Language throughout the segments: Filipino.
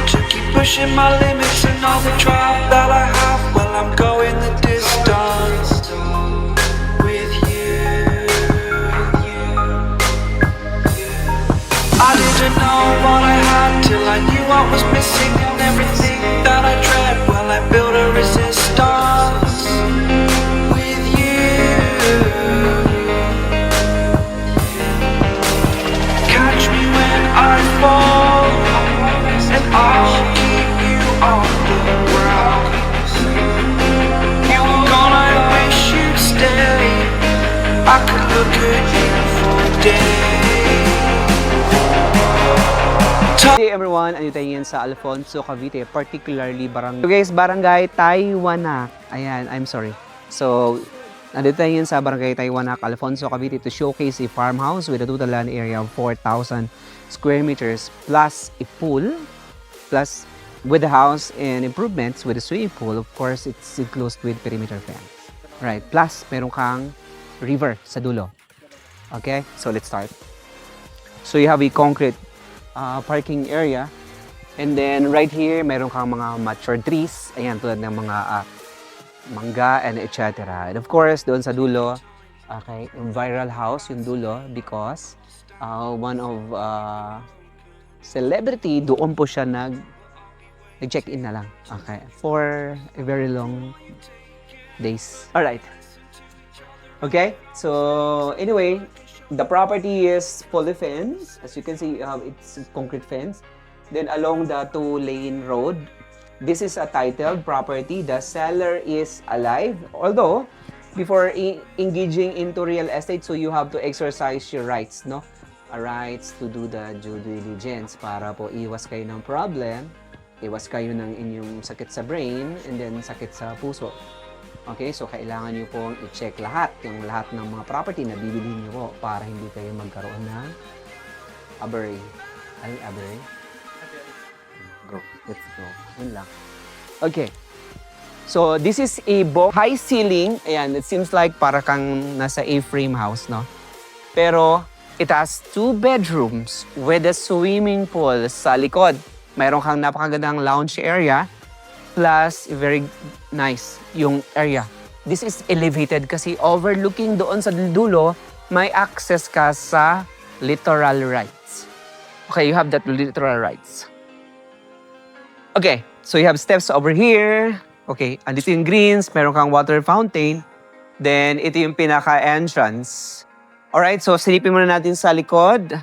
to keep pushing my limits and all the drive that I have. Well, I'm going the distance with you. I didn't know what I had till I knew what was missing, and everything that I dread. Well, I built a resistance with you. Catch me when I fall, and I'll keep you on the ground. You were gone, I wish you'd stay. I could look at you for days. Hey everyone, ano tayo yan sa Alfonso, Cavite, particularly barangay. So guys, barangay Taiwanak. Ayan, I'm sorry. So, nandito tayo yan sa barangay Taiwanak, Alfonso, Cavite to showcase a farmhouse with a total land area of 4,000 square meters plus a pool, plus with the house and improvements with a swimming pool. Of course, it's enclosed with perimeter fence. Right, plus meron kang river sa dulo. Okay, so let's start. So you have a concrete parking area, and then right here meron kang mga mature trees, ayan, tulad ng mga mangga and etc. And of course doon sa dulo, okay, viral house yung dulo because one of celebrity doon po siya nag-check-in na lang, okay, for a very long days. All right, okay, so anyway, the property is fully fenced. As you can see, it's concrete fence. Then along the 2-lane road, this is a titled property. The seller is alive. Although, before engaging into real estate, so you have to exercise your rights, no? Rights to do the due diligence para po iwas kayo ng problem, iwas kayo ng inyong sakit sa brain, and then sakit sa puso. Okay, so kailangan nyo pong i-check lahat ng mga property na bibili nyo po para hindi kayo magkaroon ng aberray. Ano yung aberray? Go, let's go. Yun lang. Okay. So, this is a high ceiling. Ayan, it seems like para kang nasa A-frame house, no? Pero, it has 2 bedrooms with a swimming pool sa likod. Mayroon kang napakagandang lounge area. Plus, very nice yung area. This is elevated kasi overlooking doon sa dulo, may access ka sa littoral rights. Okay, you have that littoral rights. Okay, so you have steps over here. Okay, andito yung greens, meron kang water fountain. Then, ito yung pinaka-entrance. Alright, so silipin muna natin sa likod.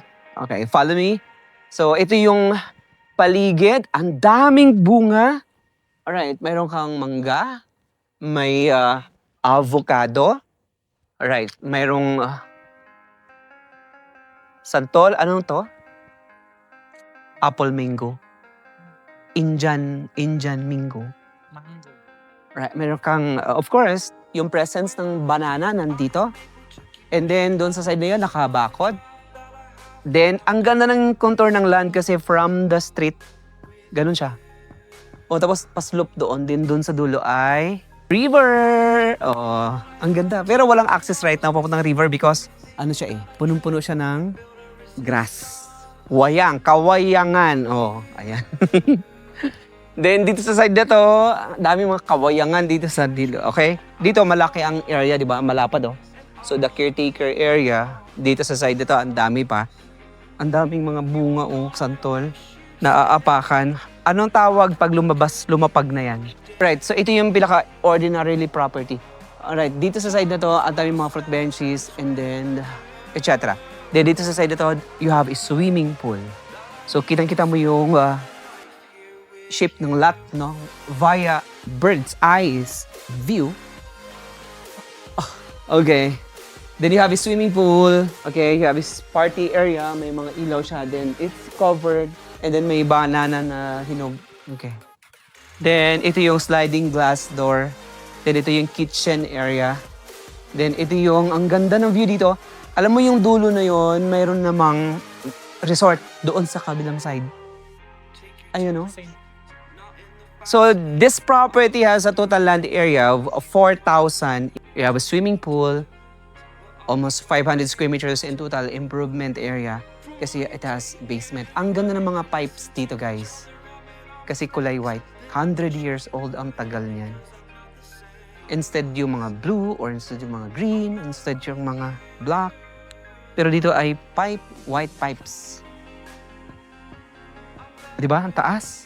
Okay, follow me. So, ito yung paligid. Ang daming bunga. Alright, mayroon kang mangga, may avocado, alright, mayroong santol, anong to? Apple mango, Indian mango. Right, mayroon kang, of course, yung presence ng banana nandito. And then, doon sa side na yun, nakabakod. Then, ang ganda ng contour ng land kasi from the street, ganun siya. O tapos paslope doon, din doon sa dulo ay river. Oh, ang ganda. Pero walang access right now papuntang river because ano siya punong-puno siya ng grass. Kawayangan. Oh, ayan. Then dito sa side na to, dami mga kawayangan dito sa dilo. Okay? Dito malaki ang area, di ba? Malapad oh. So the caretaker area, dito sa side na to, ang dami pa. Ang daming mga bunga santol na aapakan. Anong tawag pag lumapag na yan? Right, so ito yung pinaka-ordinarily property. Alright, dito sa side na to, ang daming mga fruit benches and then, etc. Then dito sa side na to, you have a swimming pool. So kitang-kita mo yung shape ng lot, no? Via bird's eyes view. Okay. Then you have a swimming pool. Okay, you have a party area. May mga ilaw siya. Then it's covered. And then may banana na hinog. Okay. Then ito yung sliding glass door. Then ito yung kitchen area. Then ito yung, ang ganda ng view dito. Alam mo yung dulo na yon, mayroon namang resort doon sa kabilang side. Ayun, no? So this property has a total land area of 4,000. You have a swimming pool, almost 500 square meters in total improvement area. Kasi it has basement. Ang ganda ng mga pipes dito, guys. Kasi kulay white. 100 years old ang tagal niyan. Instead yung mga blue or instead yung mga green, instead yung mga black. Pero dito ay white pipes. Di ba? Ang taas.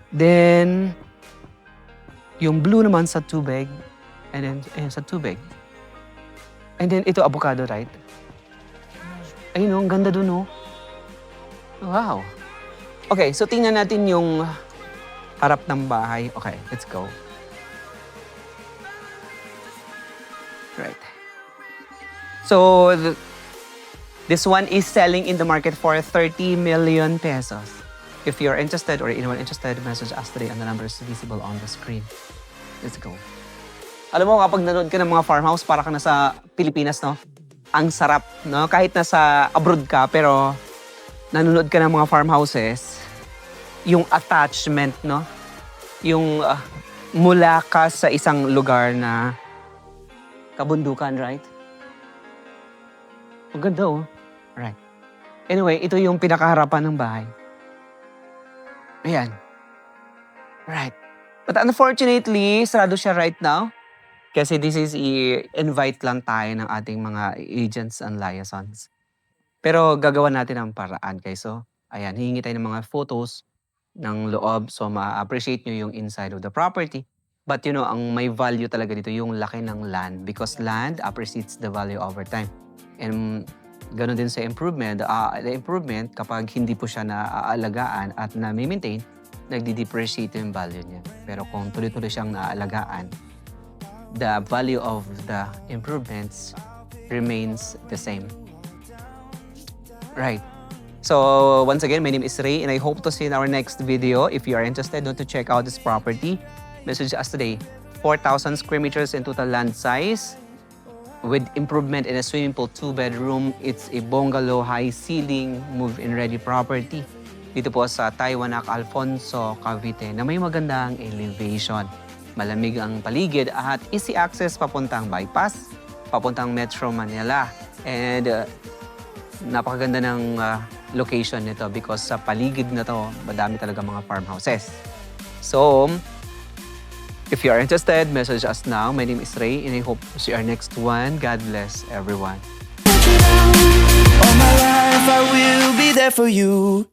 Then, yung blue naman sa tubig. And then, ayun, sa tubig. And then, ito avocado, right? Ayun, ang ganda dun, oh. Wow. Okay, so tingnan natin yung harap ng bahay. Okay, let's go. Right. So, this one is selling in the market for 30 million pesos. If you're interested or anyone interested, message us today on the numbers visible on the screen. Let's go. Alam mo, kapag nanood ka ng mga farmhouse, para ka nasa Pilipinas, no? Ang sarap, no? Kahit nasa abroad ka, pero nanonood ka ng mga farmhouses, yung attachment, no? Yung mula ka sa isang lugar na kabundukan, right? Ang ganda, oh. Right. Anyway, ito yung pinakaharapan ng bahay. Ayan. Right. But unfortunately, sarado siya right now. Kasi this is i-invite lang tayo ng ating mga agents and liaisons. Pero gagawa natin ang paraan, guys. So, ayan, hihingi tayo ng mga photos ng loob. So, ma-appreciate nyo yung inside of the property. But you know, ang may value talaga dito yung laki ng land. Because land appreciates the value over time. And ganoon din sa improvement. The improvement, kapag hindi po siya naaalagaan at na-maintain, nagdi-depreciate yung value niya. Pero kung tuloy-tuloy siyang naaalagaan, the value of the improvements remains the same. Right. So, once again, my name is Ray and I hope to see you in our next video. If you are interested to check out this property, message us today. 4,000 square meters in total land size with improvement in a swimming pool, 2-bedroom. It's a bungalow, high ceiling, move-in ready property. Dito po sa Taiwanak, Alfonso, Cavite na may magandang elevation. Malamig ang paligid at easy access papuntang bypass, papuntang Metro Manila. And napakaganda ng location nito because sa paligid na to, madami talaga mga farmhouses. So, if you are interested, message us now. My name is Ray and I hope to see our next one. God bless everyone. All my life I will be there for you.